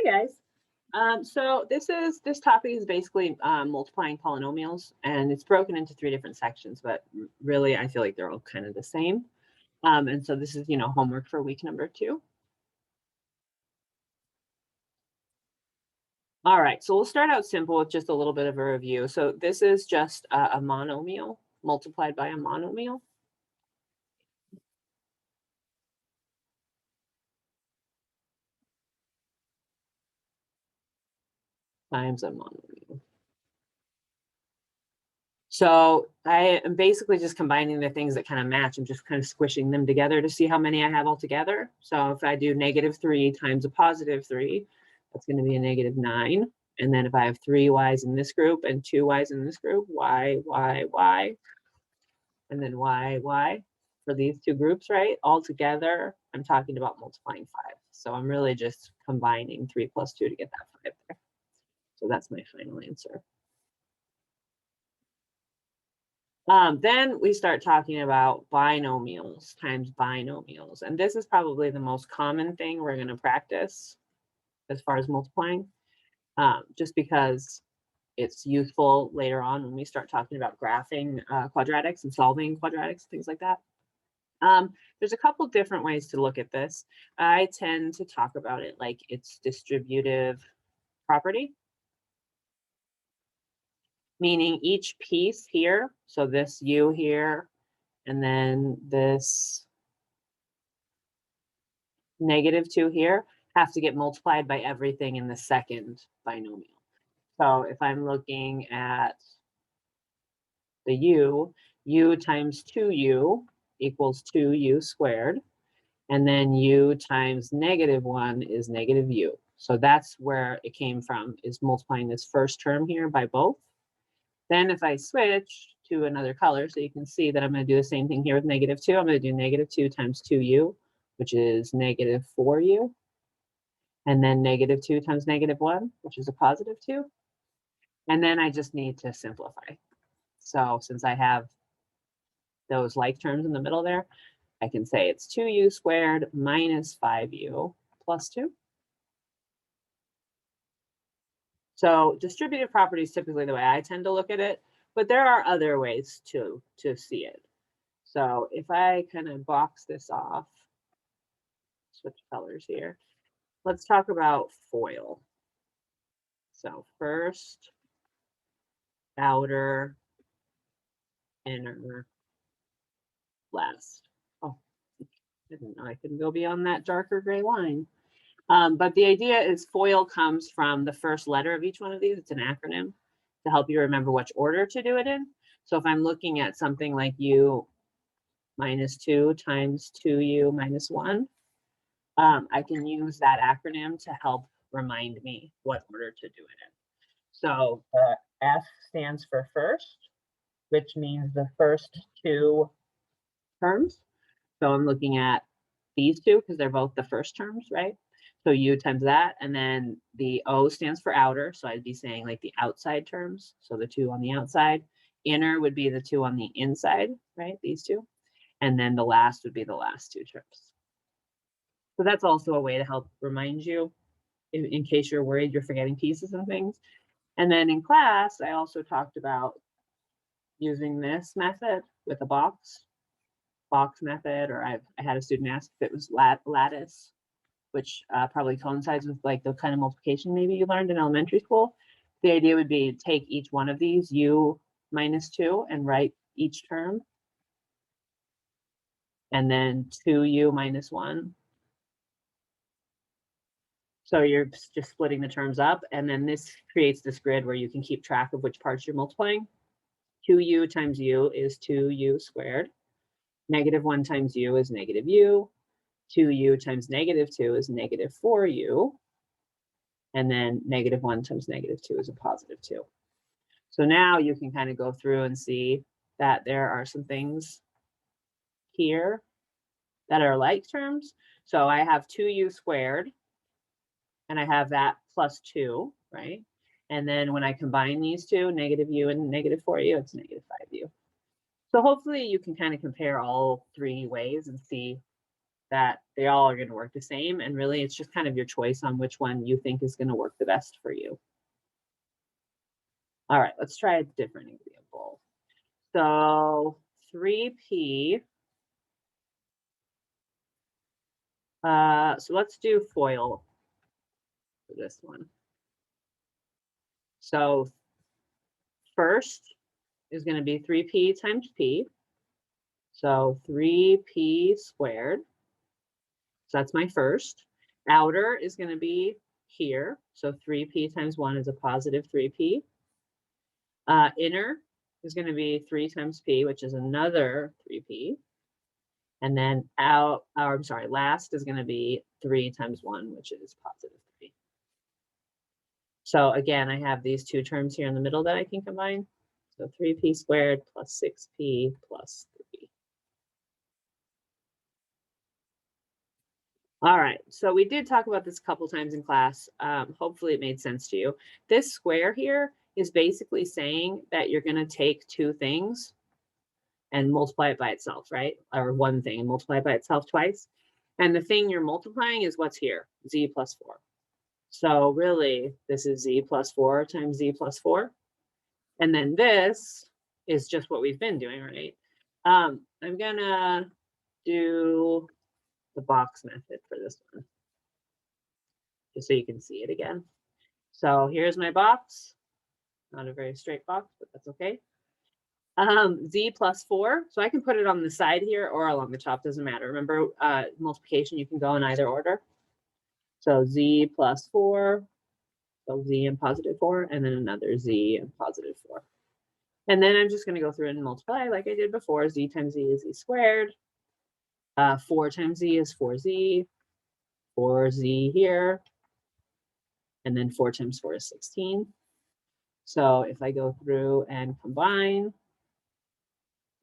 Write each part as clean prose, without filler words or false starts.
Hey guys. So this topic is basically multiplying polynomials, and it's broken into 3 different sections, but really I feel like they're all kind of the same. And so this is, homework for week number 2. All right, so we'll start out simple with just a little bit of a review. So this is just a monomial multiplied by a monomial. Times a monomial. So I am basically just combining the things that kind of match. I'm just kind of squishing them together to see how many I have all together. So if I do -3 times a +3, that's going to be a -9. And then if I have 3 y's in this group and 2 y's in this group, y, and then y for these 2 groups, right? All together, I'm talking about multiplying 5. So I'm really just combining 3 plus 2 to get that 5 there. So that's my final answer. Then we start talking about binomials times binomials. And this is probably the most common thing we're going to practice as far as multiplying, just because it's useful later on when we start talking about graphing quadratics and solving quadratics, things like that. There's a couple different ways to look at this. I tend to talk about it like it's distributive property, meaning each piece here, so this u here, and then this -2 here, have to get multiplied by everything in the second binomial. So if I'm looking at the u times 2u equals 2u squared, and then u times -1 is -u. So that's where it came from, is multiplying this first term here by both. Then if I switch to another color, so you can see that I'm going to do the same thing here with -2, I'm going to do -2 times 2u, which is -4u. And then -2 times -1, which is a +2. And then I just need to simplify. So since I have those like terms in the middle there, I can say it's 2u squared minus 5u plus 2. So distributive property is typically the way I tend to look at it, but there are other ways to see it. So if I kind of box this off, switch colors here, let's talk about FOIL. So first, outer, inner, last. Oh, I didn't know I couldn't go beyond that darker gray line. But the idea is FOIL comes from the first letter of each one of these. It's an acronym to help you remember which order to do it in. So if I'm looking at something like u minus 2 times 2u minus 1, I can use that acronym to help remind me what order to do it in. So F stands for first, which means the first 2 terms. So I'm looking at these 2 because they're both the first terms, right? So u times that, and then the O stands for outer. So I'd be saying like the outside terms. So the 2 on the outside. Inner would be the 2 on the inside, right? These 2. And then the last would be the last 2 terms. So that's also a way to help remind you in case you're worried you're forgetting pieces and things. And then in class, I also talked about using this method with a box method, or I had a student ask if it was lattice, which probably coincides with like the kind of multiplication maybe you learned in elementary school. The idea would be take each one of these, u minus 2, and write each term, and then 2u minus 1. So you're just splitting the terms up, and then this creates this grid where you can keep track of which parts you're multiplying. 2u times u is 2u squared. -1 times u is -u. 2u times -2 is -4u. And then -1 times -2 is a +2. So now you can kind of go through and see that there are some things here that are like terms. So I have 2u squared, and I have that plus 2, right? And then when I combine these two, -u and -4u, it's -5u. So hopefully you can kind of compare all 3 ways and see that they all are going to work the same. And really, it's just kind of your choice on which one you think is going to work the best for you. All right, let's try a different example. So 3p. So let's do FOIL for this one. So first is going to be 3p times p. So 3p squared. So that's my first. Outer is going to be here. So 3p times 1 is a positive 3p. Inner is going to be 3 times p, which is another 3p. And then last is going to be 3 times 1, which is positive 3. So again, I have these two terms here in the middle that I can combine. So 3p squared plus 6p plus 3. All right, so we did talk about this a couple times in class. Hopefully it made sense to you. This square here is basically saying that you're going to take two things and multiply it by itself, right? Or one thing and multiply it by itself twice. And the thing you're multiplying is what's here, z plus 4. So really, this is z plus 4 times z plus 4. And then this is just what we've been doing, right? I'm going to do the box method for this one, just so you can see it again. So here's my box. Not a very straight box, but that's okay. Z plus 4. So I can put it on the side here or along the top, doesn't matter. Remember, multiplication, you can go in either order. So z plus 4, so z and positive 4, and then another z and positive 4. And then I'm just going to go through and multiply like I did before. Z times z is z squared. 4 times z is 4z. 4z here. And then 4 times 4 is 16. So if I go through and combine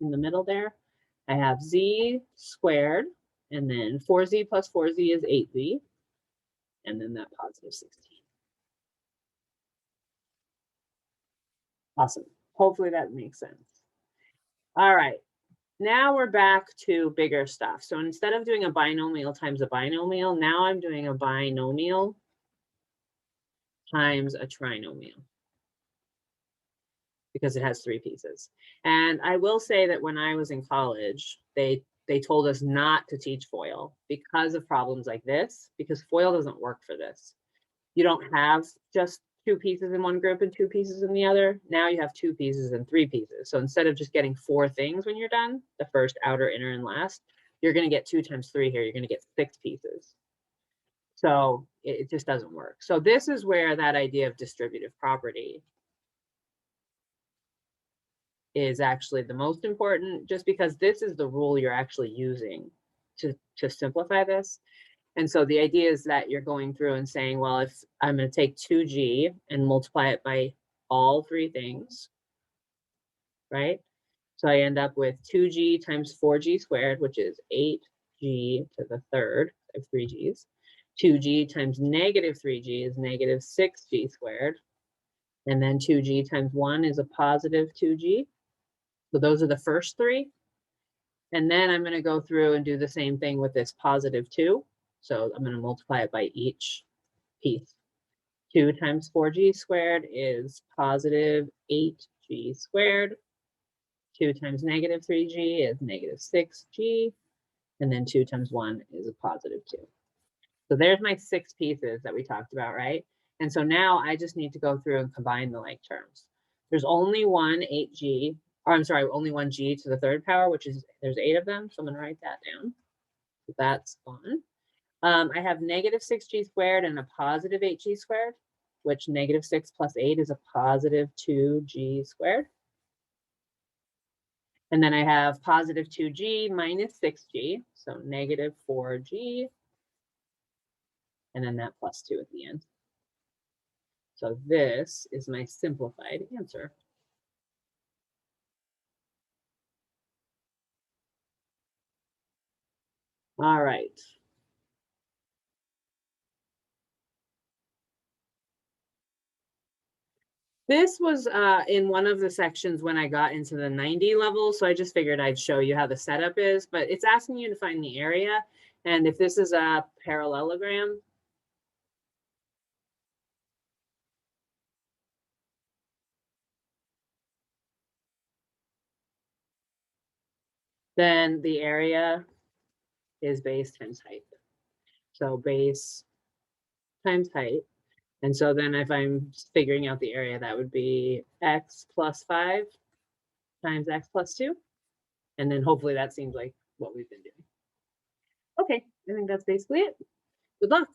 in the middle there, I have z squared, and then 4z plus 4z is 8z, and then that positive 16. Awesome. Hopefully that makes sense. All right. Now we're back to bigger stuff. So instead of doing a binomial times a binomial, now I'm doing a binomial times a trinomial, because it has 3 pieces. And I will say that when I was in college, they told us not to teach FOIL because of problems like this, because FOIL doesn't work for this. You don't have just 2 pieces in one group and 2 pieces in the other. Now you have 2 pieces and 3 pieces. So instead of just getting 4 things when you're done, the first, outer, inner, and last, you're going to get 2 times 3 here. You're going to get 6 pieces. So it just doesn't work. So this is where that idea of distributive property is actually the most important, just because this is the rule you're actually using to simplify this. And so the idea is that you're going through and saying, well, if I'm going to take 2g and multiply it by all 3 things, right? So I end up with 2g times 4g squared, which is 8g to the third. I have 3 g's. 2g times negative 3g is negative 6g squared. And then 2g times 1 is a positive 2g. So those are the first 3. And then I'm going to go through and do the same thing with this positive 2. So I'm going to multiply it by each piece. 2 times 4g squared is positive 8g squared. 2 times negative 3g is negative 6g. And then 2 times 1 is a positive 2. So there's my 6 pieces that we talked about, right? And so now I just need to go through and combine the like terms. There's only one 8g, or I'm sorry, only one g to the third power, which is, there's 8 of them. So I'm going to write that down. So that's gone. I have negative 6g squared and a positive 8g squared, which negative 6 plus 8 is a positive 2g squared. And then I have positive 2g minus 6g, so negative 4g, and then that plus 2 at the end. So this is my simplified answer. All right. This was in one of the sections when I got into the 90 level, so I just figured I'd show you how the setup is, but it's asking you to find the area. And if this is a parallelogram, then the area is base times height. So base times height. And so then if I'm figuring out the area, that would be x plus 5 times x plus 2. And then hopefully that seems like what we've been doing. Okay, I think that's basically it. Good luck.